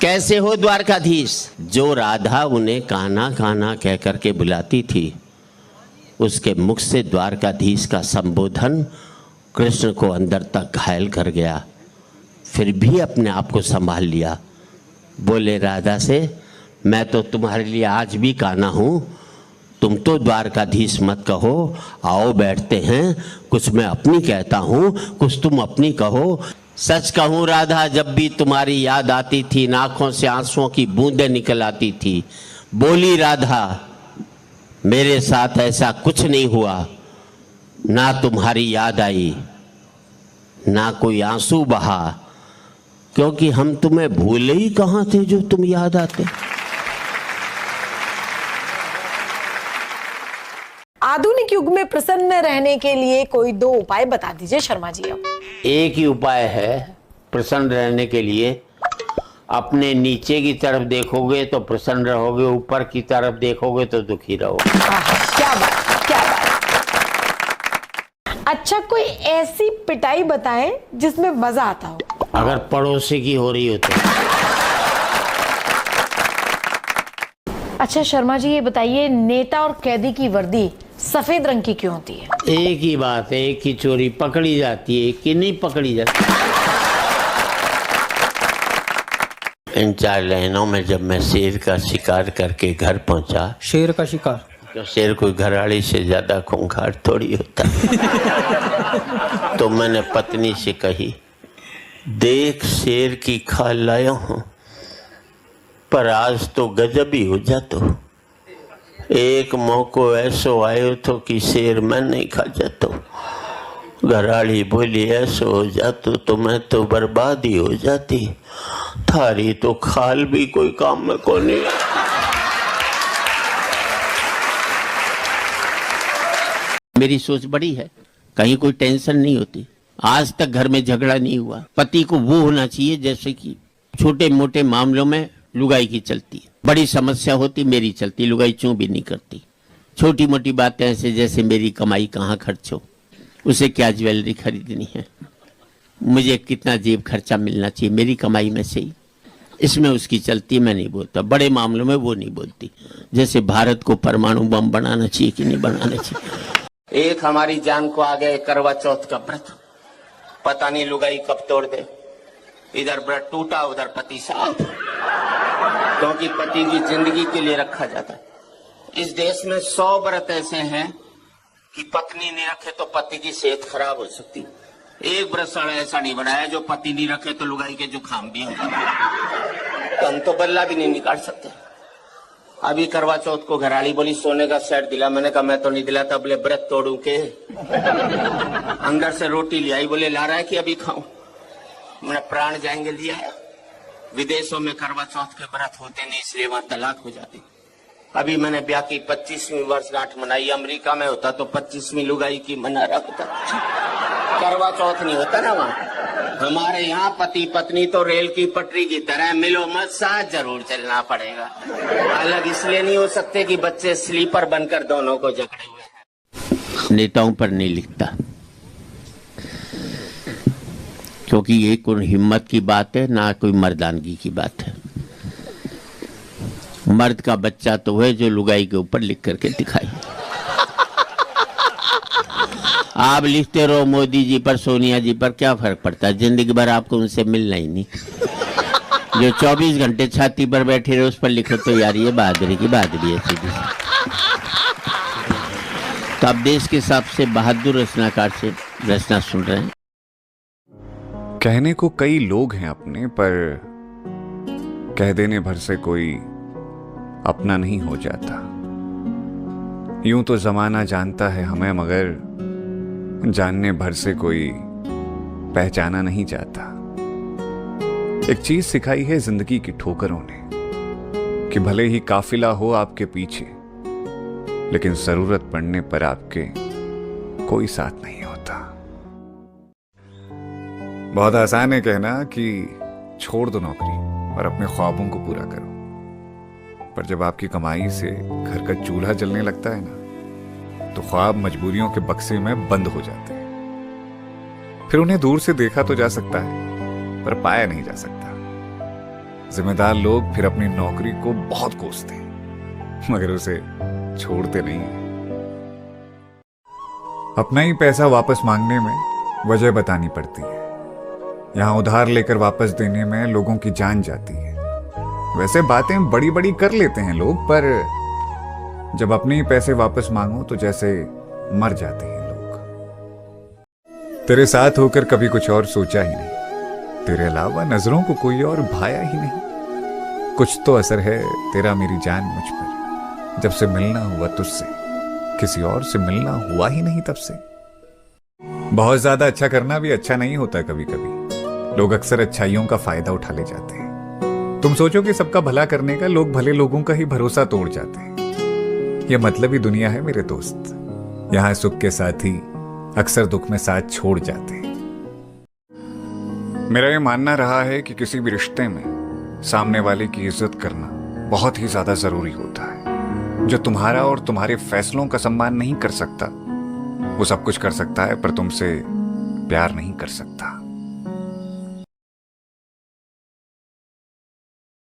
कैसे हो द्वारकाधीश? जो राधा उन्हें कान्हा कान्हा कह करके बुलाती थी, उसके मुख से द्वारकाधीश का संबोधन कृष्ण को अंदर तक घायल कर गया। फिर भी अपने आप को संभाल लिया। बोले राधा से, मैं तो तुम्हारे लिए आज भी कान्हा हूँ, तुम तो द्वारकाधीश मत कहो, आओ बैठते हैं, कुछ मैं अपनी कहता हूँ, कुछ तुम अपनी कहो। सच कहूँ राधा, जब भी तुम्हारी याद आती थी, आँखों से आंसुओं की बूंदें निकल आती थी। बोली राधा, मेरे साथ ऐसा कुछ नहीं हुआ, ना तुम्हारी याद आई, ना कोई आंसू बहा, क्योंकि हम तुम्हें भूले ही कहाँ थे जो तुम याद आते। आधुनिक युग में प्रसन्न रहने के लिए कोई 2 उपाय बता दीजिए शर्मा जी। अब एक ही उपाय है प्रसन्न रहने के लिए। अपने नीचे की तरफ देखोगे तो प्रसन्न रहोगे, ऊपर की तरफ देखोगे तो दुखी रहोगे। क्या बात, क्या बात। अच्छा, कोई ऐसी पिटाई बताएं जिसमें मजा आता हो। अगर पड़ोसी की हो रही हो तो। अच्छा शर्मा जी, ये बताइए, नेता और कैदी की वर्दी सफेद रंग की क्यों होती है? एक ही बात है, एक ही चोरी पकड़ी जाती है, एक ही नहीं पकड़ी जाती। इन 4 लाइनों में जब मैं शेर का शिकार करके घर पहुंचा। शेर का शिकार? तो शेर कोई घराड़ी से ज्यादा खूंखार थोड़ी होता। तो मैंने पत्नी से कही, देख शेर की खाल लाया हूं, पर आज तो गजब ही हो जातो। एक मौको ऐसो आयो तो कि शेर मैं नहीं खा जातो। घराड़ी बोली, ऐसो हो जातो तो मैं तो बर्बाद ही हो जाती, थारी तो खाल भी कोई काम में को नहीं। मेरी सोच बड़ी है, कहीं कोई टेंशन नहीं होती। आज तक घर में झगड़ा नहीं हुआ। पति को वो होना चाहिए जैसे कि छोटे मोटे मामलों में लुगाई की चलती है, बड़ी समस्या होती मेरी चलती, लुगाई चूं भी नहीं करती। छोटी मोटी बातें ऐसे जैसे मेरी कमाई कहाँ खर्च हो, उसे क्या ज्वेलरी खरीदनी है, मुझे कितना जेब खर्चा मिलना चाहिए मेरी कमाई में से ही, इसमें उसकी चलती, मैं नहीं बोलता। बड़े मामलों में वो नहीं बोलती, जैसे भारत को परमाणु बम बनाना चाहिए कि नहीं बनाना चाहिए। एक हमारी जान को आ गए करवा चौथ का व्रत, पता नहीं लुगाई कब तोड़ दे। इधर व्रत टूटा, उधर पति साफ, क्योंकि पति की जिंदगी के लिए रखा जाता है। इस देश में 100 व्रत ऐसे हैं कि पत्नी नहीं रखे तो पति की सेहत खराब हो सकती। एक व्रत साड़ा ऐसा नहीं बनाया जो पति नहीं रखे तो लुगाई के जुकाम भी होगा। तो हम तो बल्ला भी नहीं निकाल सकते। अभी करवा चौथ को घराली बोली सोने का सेट दिला, मैंने कहा मैं तो नहीं दिलाता, बोले व्रत तोड़ू के। अंदर से रोटी ले आई, बोले ला रहा है कि अभी खाऊं। मैंने प्राण जाएंगे लिया है। विदेशों में करवा चौथ के व्रत होते नहीं, इसलिए वहां तलाक हो जाती। अभी मैंने ब्याह की 25वीं वर्षगांठ मनाई, अमेरिका में होता तो 25वीं लुगाई की मना रहा होता, करवा चौथ नहीं होता ना वहाँ। हमारे यहाँ पति पत्नी तो रेल की पटरी की तरह मिलो मत, साथ जरूर चलना पड़ेगा। अलग इसलिए नहीं हो सकते कि बच्चे स्लीपर बनकर दोनों को जकड़े हुए हैं। नेताओं पर नहीं लिखता, क्योंकि ये कोई हिम्मत की बात है ना कोई मर्दानगी की बात है। मर्द का बच्चा तो है जो लुगाई के ऊपर लिख करके दिखाई। आप लिखते रहो मोदी जी पर, सोनिया जी पर, क्या फर्क पड़ता है? जिंदगी भर आपको उनसे मिलना ही नहीं। जो 24 घंटे छाती पर बैठे रहे उस पर लिखो तो यार ये बहादुरी की बहादुरी है सीधी। तो आप देश के सबसे बहादुर रचनाकार से रचना सुन रहे हैं। कहने को कई लोग हैं अपने, पर कह देने भर से कोई अपना नहीं हो जाता। यूं तो जमाना जानता है हमें, मगर जानने भर से कोई पहचाना नहीं जाता। एक चीज सिखाई है जिंदगी की ठोकरों ने, कि भले ही काफिला हो आपके पीछे, लेकिन जरूरत पड़ने पर आपके कोई साथ नहीं होता। बहुत आसान है कहना कि छोड़ दो नौकरी और अपने ख्वाबों को पूरा करो, पर जब आपकी कमाई से घर का चूल्हा जलने लगता है ना, तो ख्वाब मजबूरियों के बक्से में बंद हो जाते हैं। फिर उन्हें दूर से देखा तो जा सकता है, पर पाया नहीं जा सकता। जिम्मेदार लोग फिर अपनी नौकरी को बहुत कोसते हैं, मगर उसे छोड़ते नहीं हैं। अपना ही पैसा वापस मांगने में वजह बतानी पड़ती है। यहां उधार लेकर वापस देने में लोगों की जान जाती है। वैसे बातें बड़ी बड़ी कर लेते हैं लोग, पर जब अपने ही पैसे वापस मांगो तो जैसे मर जाते हैं लोग। तेरे साथ होकर कभी कुछ और सोचा ही नहीं, तेरे अलावा नजरों को कोई और भाया ही नहीं। कुछ तो असर है तेरा मेरी जान मुझ पर, जब से मिलना हुआ तुझसे, किसी और से मिलना हुआ ही नहीं तब से। बहुत ज्यादा अच्छा करना भी अच्छा नहीं होता। कभी कभी लोग अक्सर अच्छाइयों का फायदा उठा ले जाते हैं। तुम सोचो कि सबका भला करने का लोग भले लोगों का ही भरोसा तोड़ जाते हैं। यह मतलबी दुनिया है मेरे दोस्त। यहां सुख के साथ ही अक्सर दुख में साथ छोड़ जाते हैं। मेरा यह मानना रहा है कि किसी भी रिश्ते में सामने वाले की इज्जत करना बहुत ही ज्यादा जरूरी होता है। जो तुम्हारा और तुम्हारे फैसलों का सम्मान नहीं कर सकता, वो सब कुछ कर सकता है पर तुमसे प्यार नहीं कर सकता।